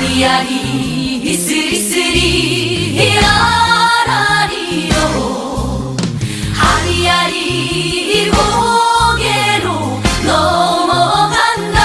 아리아리 스리스리 라라리요 아리아리 고개로 넘어간다.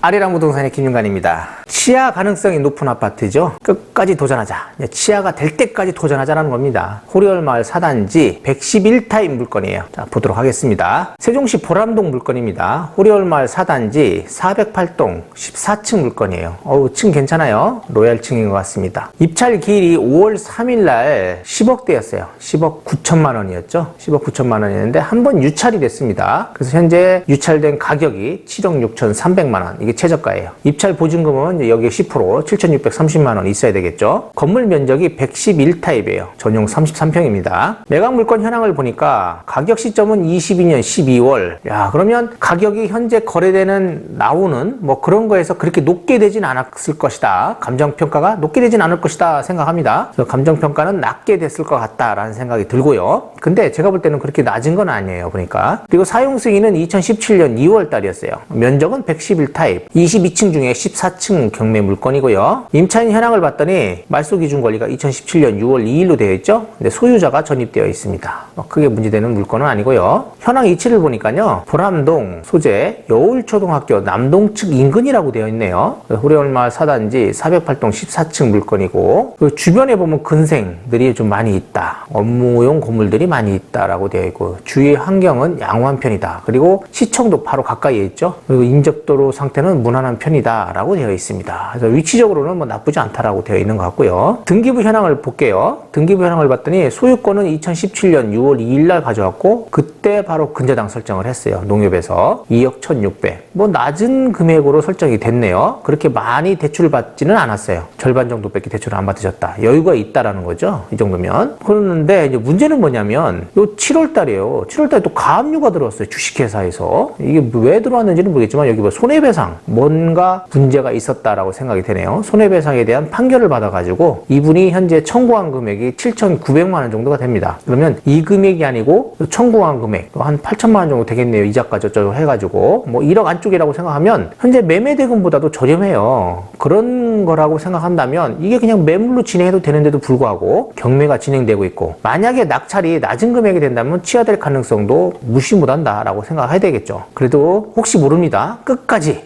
아리랑 부동산의 김윤관입니다. 치아 가능성이 높은 아파트죠. 끝까지 도전하자. 치아가 될 때까지 도전하자라는 겁니다. 호리월마을 4단지 111타입 물건이에요. 자, 보도록 하겠습니다. 세종시 보람동 물건입니다. 호리월마을 4단지 408동 14층 물건이에요. 층 괜찮아요. 로얄층인 것 같습니다. 입찰 기일이 5월 3일날 10억대였어요. 10억 9천만 원이었죠. 10억 9천만 원이었는데 한 번 유찰이 됐습니다. 그래서 현재 유찰된 가격이 7억 6,300만 원. 이게 최저가예요. 입찰 보증금은 여기에 10% 7,630만 원 있어야 되겠죠. 건물 면적이 111타입이에요. 전용 33평입니다. 매각 물건 현황을 보니까 가격 시점은 22년 12월. 야, 그러면 가격이 현재 거래되는 나오는 뭐 그런 거에서 그렇게 높게 되진 않았을 것이다. 감정평가가 높게 되진 않을 것이다 생각합니다. 그래서 감정평가는 낮게 됐을 것 같다라는 생각이 들고요. 근데 제가 볼 때는 그렇게 낮은 건 아니에요. 보니까. 그리고 사용 승인은 2017년 2월 달이었어요. 면적은 111타입. 22층 중에 14층 경매 물건이고요. 임차인 현황을 봤더니 말소 기준 권리가 2017년 6월 2일로 되어 있죠. 근데 소유자가 전입되어 있습니다. 크게 문제되는 물건은 아니고요. 현황 위치를 보니까요. 보람동 소재 여울초등학교 남동측 인근이라고 되어 있네요. 호리월마을 4단지 408동 14층 물건이고 그 주변에 보면 근생들이 좀 많이 있다. 업무용 건물들이 많이 있다라고 되어 있고 주위 환경은 양호한 편이다. 그리고 시청도 바로 가까이에 있죠. 그리고 인접도로 상태는 무난한 편이다라고 되어 있습니다. 그래서 위치적으로는 뭐 나쁘지 않다라고 되어 있는 것 같고요. 등기부 현황을 볼게요. 등기부 현황을 봤더니 소유권은 2017년 6월 2일 날 가져왔고 그때 바로 근저당 설정을 했어요. 농협에서 2억 1,600. 뭐 낮은 금액으로 설정이 됐네요. 그렇게 많이 대출을 받지는 않았어요. 절반 정도밖에 대출을 안 받으셨다. 여유가 있다라는 거죠. 이 정도면. 그런데 이제 문제는 뭐냐면 요 7월 달이에요. 7월 달에 또 가압류가 들어왔어요. 주식회사에서. 이게 왜 들어왔는지는 모르겠지만 여기 뭐 손해배상 뭔가 문제가 있었다라고 생각이 되네요. 손해배상에 대한 판결을 받아가지고 이분이 현재 청구한 금액이 7,900만 원 정도가 됩니다. 그러면 이 금액이 아니고 청구한 금액 한 8천만 원 정도 되겠네요. 이자까지 어쩌고 해가지고 뭐 1억 안쪽이라고 생각하면 현재 매매 대금보다도 저렴해요. 그런 거라고 생각한다면 이게 그냥 매물로 진행해도 되는데도 불구하고 경매가 진행되고 있고 만약에 낙찰이 낮은 금액이 된다면 취하될 가능성도 무시 못한다라고 생각해야 되겠죠. 그래도 혹시 모릅니다. 끝까지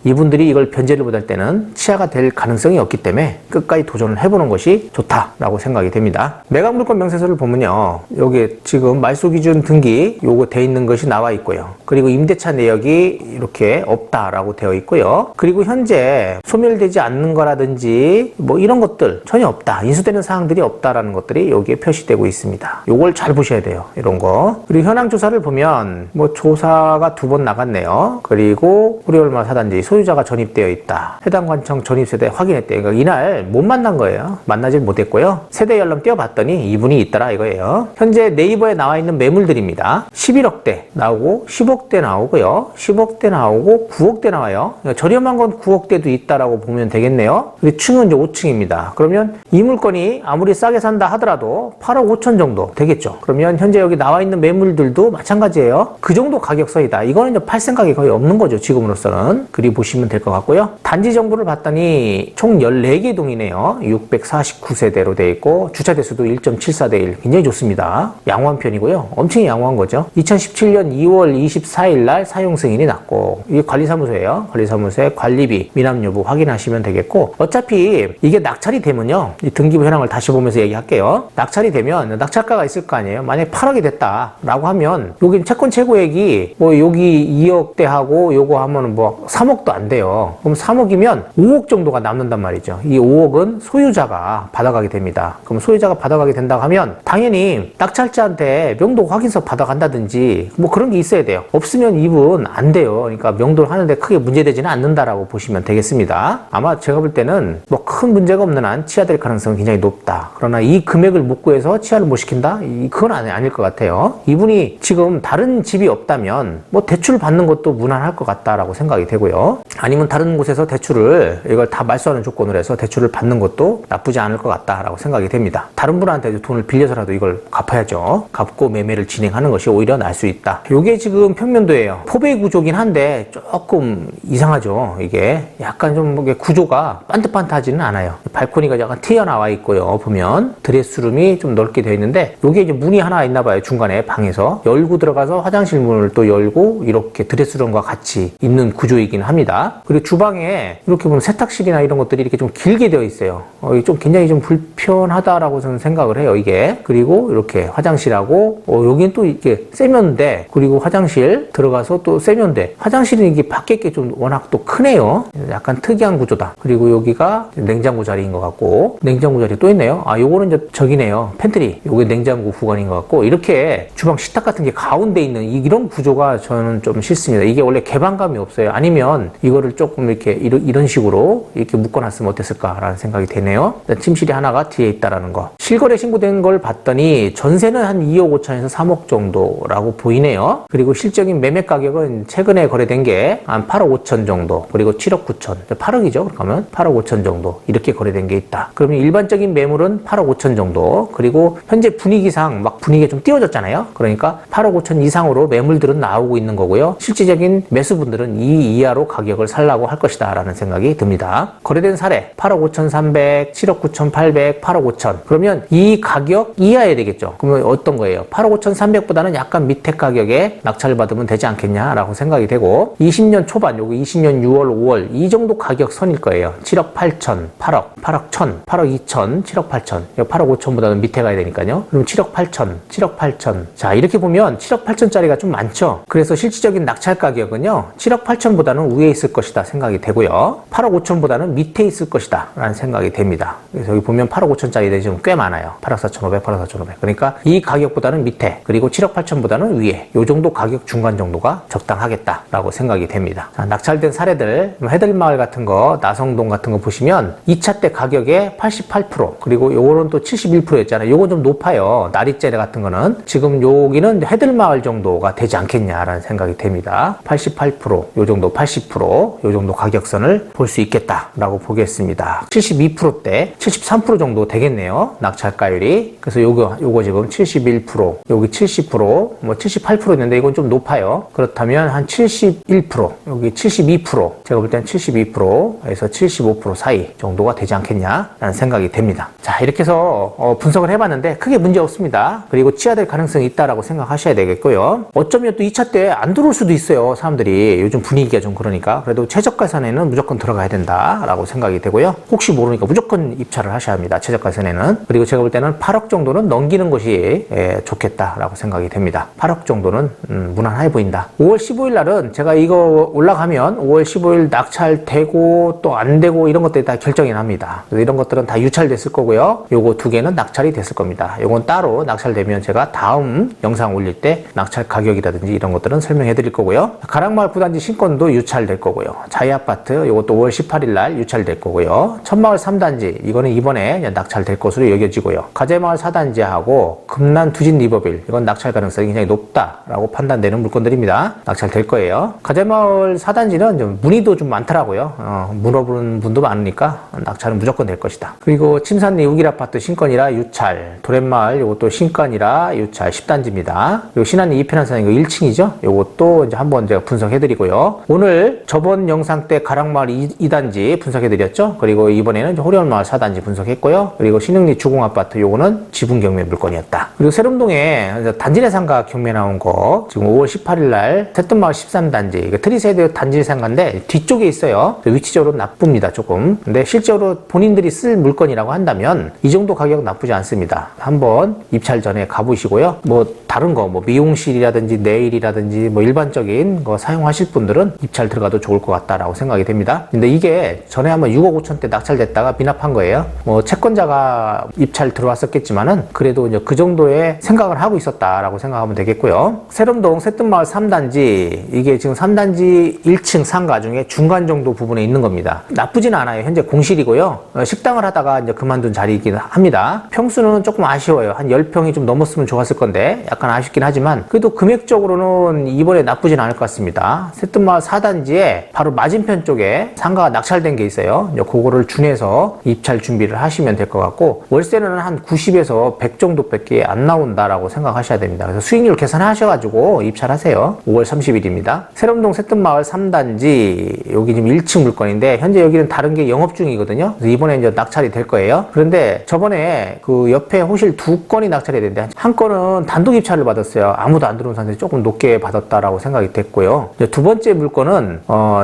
이분들이 이걸 변제를 못할 때는 취하가 될 가능성이 없기 때문에 끝까지 도전을 해보는 것이 좋다라고 생각이 됩니다. 매각 물건 명세서를 보면요. 여기 지금 말소 기준 등기 요거 돼 있는 것이 나와 있고요. 그리고 임대차 내역이 이렇게 없다라고 되어 있고요. 그리고 현재 소멸되지 않는 거라든지 뭐 이런 것들 전혀 없다. 인수되는 사항들이 없다라는 것들이 여기에 표시되고 있습니다. 요걸 잘 보셔야 돼요. 이런 거. 그리고 현황 조사를 보면 뭐 조사가 2번 나갔네요. 그리고 호리월마을 4단지 소유자가 전입되어 있다. 해당 관청 전입세대 확인했대요. 그러니까 이날 못 만난 거예요. 만나질 못했고요. 세대 연령 띄워봤더니 이분이 있더라 이거예요. 현재 네이버에 나와 있는 매물들입니다. 11억대 나오고 10억대 나오고요. 10억대 나오고 9억대 나와요. 그러니까 저렴한 건 9억대도 있다라고 보면 되겠네요. 그리고 층은 이제 5층입니다. 그러면 이 물건이 아무리 싸게 산다 하더라도 8억 5천 정도 되겠죠. 그러면 현재 여기 나와 있는 매물들도 마찬가지예요. 그 정도 가격선이다. 이거는 이제 팔 생각이 거의 없는 거죠. 지금으로서는. 그리 보시면 될 것 같고요. 단지 정보를 봤더니 총 14개 동이네요. 649세대로 되어 있고 주차 대수도 1.74대 1. 굉장히 좋습니다. 양호한 편이고요. 엄청 양호한 거죠. 2017년 2월 24일 날 사용 승인이 났고 이게 관리사무소예요. 관리사무소에 관리비, 미납 여부 확인하시면 되겠고 어차피 이게 낙찰이 되면요. 이 등기부 현황을 다시 보면서 얘기할게요. 낙찰이 되면 낙찰가가 있을 거 아니에요. 만약에 8억이 됐다라고 하면 여기 채권 최고액이 뭐 여기 2억대하고 요거 하면은 뭐 3억도 안 돼요. 그럼 3억이면 5억 정도가 남는단 말이죠. 이 5억은 소유자가 받아가게 됩니다. 그럼 소유자가 받아가게 된다고 하면 당연히 낙찰자한테 명도 확인서 받아간다든지 뭐 그런 게 있어야 돼요. 없으면 이분 안 돼요. 그러니까 명도를 하는데 크게 문제되지는 않는다라고 보시면 되겠습니다. 아마 제가 볼 때는 뭐 큰 문제가 없는 한 취하될 가능성은 굉장히 높다. 그러나 이 금액을 못 구해서 취하를 못 시킨다? 그건 아닐 것 같아요. 이분이 지금 다른 집이 없다면 뭐 대출 받는 것도 무난할 것 같다라고 생각합니다. 생각이 되고요. 아니면 다른 곳에서 대출을 이걸 다 말소하는 조건으로 해서 대출을 받는 것도 나쁘지 않을 것 같다라고 생각이 됩니다. 다른 분한테 돈을 빌려서라도 이걸 갚아야죠. 갚고 매매를 진행하는 것이 오히려 나을 수 있다. 이게 지금 평면도예요. 포배 구조긴 한데 조금 이상하죠. 이게 약간 좀 구조가 반듯반듯하지는 않아요. 발코니가 약간 튀어나와 있고요. 보면 드레스룸이 좀 넓게 되어 있는데 이게 이제 문이 하나 있나 봐요. 중간에 방에서 열고 들어가서 화장실 문을 또 열고 이렇게 드레스룸과 같이 있는 구조이긴 합니다. 그리고 주방에 이렇게 보면 세탁실이나 이런 것들이 이렇게 좀 길게 되어 있어요. 좀 굉장히 좀 불편하다라고 저는 생각을 해요. 이게 그리고 이렇게 화장실하고 여기는 또 이게 세면대 그리고 화장실 들어가서 또 세면대 화장실은 이게 밖에 게 좀 워낙 또 크네요. 약간 특이한 구조다. 그리고 여기가 냉장고 자리인 것 같고 냉장고 자리 또 있네요. 요거는 이제 저기네요. 팬트리. 요게 냉장고 구간인 것 같고 이렇게 주방 식탁 같은 게 가운데 있는 이런 구조가 저는 좀 싫습니다. 이게 원래 개방감이 없어요. 아니면 이거를 조금 이렇게 이런 식으로 이렇게 묶어놨으면 어땠을까라는 생각이 되네요. 침실이 하나가 뒤에 있다라는 거. 실거래 신고된 걸 봤더니 전세는 한 2억 5천에서 3억 정도라고 보이네요. 그리고 실적인 매매 가격은 최근에 거래된 게 한 8억 5천 정도 그리고 7억 9천 8억이죠. 그러면 8억 5천 정도 이렇게 거래된 게 있다. 그러면 일반적인 매물은 8억 5천 정도 그리고 현재 분위기상 막 분위기가 좀 띄워졌잖아요. 그러니까 8억 5천 이상으로 매물들은 나오고 있는 거고요. 실질적인 매수분들은 이 이하로 가격을 살라고 할 것이다 라는 생각이 듭니다. 거래된 사례 8억 5천 3백 7억 9천 8백 8억 5천 그러면 이 가격 이하에 되겠죠. 그러면 어떤 거예요? 8억 5천 3백보다는 약간 밑에 가격에 낙찰을 받으면 되지 않겠냐라고 생각이 되고 20년 초반 여기 20년 6월 5월 이 정도 가격 선일 거예요. 7억 8천 8억 8억 1천 8억 2천 7억 8천 8억 5천보다는 밑에 가야 되니까요. 그럼 7억 8천 7억 8천 자 이렇게 보면 7억 8천짜리가 좀 많죠. 그래서 실질적인 낙찰 가격은요 7억 8천보다는 위에 있을 것이다 생각이 되고요. 8억 5천보다는 밑에 있을 것이다 라는 생각이 됩니다. 그래서 여기 보면 8억 5천짜리들이 좀 꽤 많아요. 8억 4,500 8억 4,500 그러니까 이 가격보다는 밑에 그리고 7억 8천보다는 위에 요 정도 가격 중간 정도가 적당하겠다라고 생각이 됩니다. 자, 낙찰된 사례들 해들마을 같은 거 나성동 같은 거 보시면 2차 때 가격의 88% 그리고 요거는 또 71%였잖아요. 요건 좀 높아요. 나리째래 같은 거는 지금 여기는 해들마을 정도가 되지 않겠냐라는 생각이 됩니다. 88%요 정도 80%요 정도 가격선을 볼 수 있겠다라고 보겠습니다. 72%대 73% 정도 되겠네요. 낙찰가율이. 그래서 요거 지금 71% 여기 70% 뭐 78% 있는데 이건 좀 높아요. 그렇다면 한 71% 여기 72% 제가 볼 때는 72%에서 75% 사이 정도가 되지 않겠냐라는 생각이 됩니다. 자 이렇게 해서 분석을 해봤는데 크게 문제 없습니다. 그리고 취하될 가능성이 있다라고 생각하셔야 되겠고요. 어쩌면 또 2차 때 안 들어올 수도 있어요. 사람들이 요즘 분위기가 좀 그러니까 그래도 최저가선에는 무조건 들어가야 된다라고 생각이 되고요. 혹시 모르니까 무조건 입찰을 하셔야 합니다. 최저가선에는. 그리고 제가 볼 때는 8억 정도는 넘기는 것이 좋겠다라고 생각이 됩니다. 8억 정도는 무난해 보인다. 5월 15일 날은 제가 이거 올라가면 5월 15일 낙찰되고 또 안 되고 이런 것들이 다 결정이 납니다. 그래서 이런 것들은 다 유찰됐을 거고요. 요거 두 개는 낙찰이 됐을 겁니다. 요건 따로 낙찰되면 제가 다음 영상 올릴 때 낙찰 가격이라든지 이런 것들은 설명해 드릴 거고요. 가락마을 9단지 신권도 유찰될 거고요. 자이아파트 요것도 5월 18일 날 유찰될 거고요. 천마을 3단지 이거는 이번에 낙찰될 것으로 여겨지고요. 가재마을 4단지하고 금난 두진 리버빌 이건 낙찰 가능성이 굉장히 높다라고 판단되는 물건들입니다. 낙찰될 거예요. 가재마을 4단지는 좀 문의도 좀 많더라고요. 물어보는 분도 많으니까 낙찰은 무조건 될 것이다. 그리고 침산리 우길아파트 신권이라 유찰, 도렛마을 요것도 신권이라 유찰 10단지입니다. 그리고 신안리 이편한산 이거 1층이죠. 요것도 이제 한번 제가 분석해드리고요. 오늘 저번 영상 때 가락마을 2단지 분석해드렸죠. 그리고 이번에는 호리원마을 4단지 분석했고요. 그리고 신흥리 주공아파트 요거는 지분 경매 물건이었다. 그리고 세lum동에 단지내 상가 경매 나온 거 지금 5월 18일 날 새뜸마을 13단지 이거 트리세대 단지 상가인데 뒤쪽에 있어요. 위치적으로 나쁩니다. 조금. 근데 실제로 본인들이 쓸 물건이라고 한다면 이 정도 가격 나쁘지 않습니다. 한번 입찰 전에 가보시고요. 뭐 다른 거 뭐 미용실이라든지 네일이라든지 뭐 일반적인 거 사용하실 분들은 입찰 들어가도 좋을 것 같다라고 생각이 됩니다. 근데 이게 전에 한번 6억 5천대 낙찰됐다가 미납한 거예요. 뭐 채권자가 입찰 들어왔었겠지만은 그래도 이제 그 정도의 생각을 하고 있었다라고 생각하면 되겠고요. 세lum동 새뜸마을 3단지 이게 지금 3단지 1층 상가 중에 중간 정도 부분에 있는 겁니다. 나쁘진 않아요. 현재 공실이고요. 식당을 하다가 이제 그만둔 자리이긴 합니다. 평수는 조금 아쉬워요. 한 10평이 좀 넘었으면 좋았을 건데 약간 아쉽긴 하지만 그래도 금액적으로는 이번에 나쁘진 않을 것 같습니다. 새뜸마을 세뜬마을 4단지에 바로 맞은편 쪽에 상가가 낙찰된 게 있어요. 이제 그거를 준해서 입찰 준비를 하시면 될 것 같고, 월세는 한 90에서 100 정도밖에 안 나온다라고 생각하셔야 됩니다. 그래서 수익률 계산하셔가지고 입찰하세요. 5월 30일입니다. 세롬동 세뜬마을 3단지, 여기 지금 1층 물건인데 현재 여기는 다른 게 영업 중이거든요. 그래서 이번에 이제 낙찰이 될 거예요. 그런데 저번에 그 옆에 호실 2건이 낙찰이 됐는데 한 건은 단독 입찰을 받았어요. 아무도 안 들어온 상태에서 조금 높게 받았다라고 생각이 됐고요. 이제 두 번째 물건은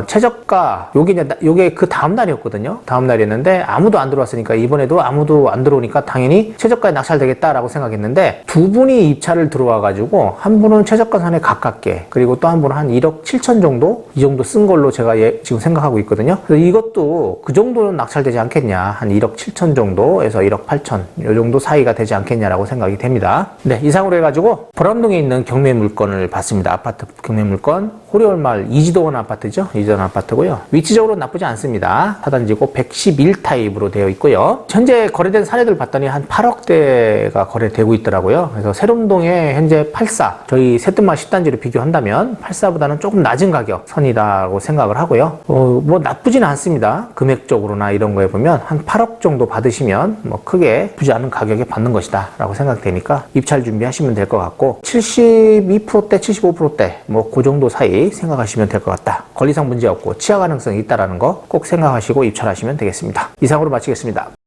최저가, 요게 그 다음 날이었거든요. 다음 날이었는데 아무도 안 들어왔으니까 이번에도 아무도 안 들어오니까 당연히 최저가에 낙찰되겠다라고 생각했는데, 두 분이 입찰을 들어와가지고 한 분은 최저가 선에 가깝게, 그리고 또 한 분은 한 1억 7천 정도, 이 정도 쓴 걸로 제가 지금 생각하고 있거든요. 그래서 이것도 그 정도는 낙찰되지 않겠냐, 한 1억 7천 정도에서 1억 8천 이 정도 사이가 되지 않겠냐라고 생각이 됩니다. 네, 이상으로 해가지고 보람동에 있는 경매 물건을 봤습니다. 아파트 경매 물건, 호리월마을 이지도원 아파트죠. 이지도원 아파트고요. 위치적으로 나쁘지 않습니다. 4단지고 111 타입으로 되어 있고요. 현재 거래된 사례들 봤더니 한 8억대가 거래되고 있더라고요. 그래서 세롬동에 현재 84, 저희 세뜬마을 10단지로 비교한다면 84보다는 조금 낮은 가격 선이라고 생각을 하고요. 뭐 나쁘진 않습니다. 금액적으로나 이런 거에 보면 한 8억 정도 받으시면 뭐 크게 나쁘지 않은 가격에 받는 것이다 라고 생각되니까 입찰 준비하시면 될 것 같고, 72%대 75%대 뭐 그 정도 사이 생각하시면 될 것 같다. 권리상 문제 없고 치아 가능성이 있다라는 거 꼭 생각하시고 입찰하시면 되겠습니다. 이상으로 마치겠습니다.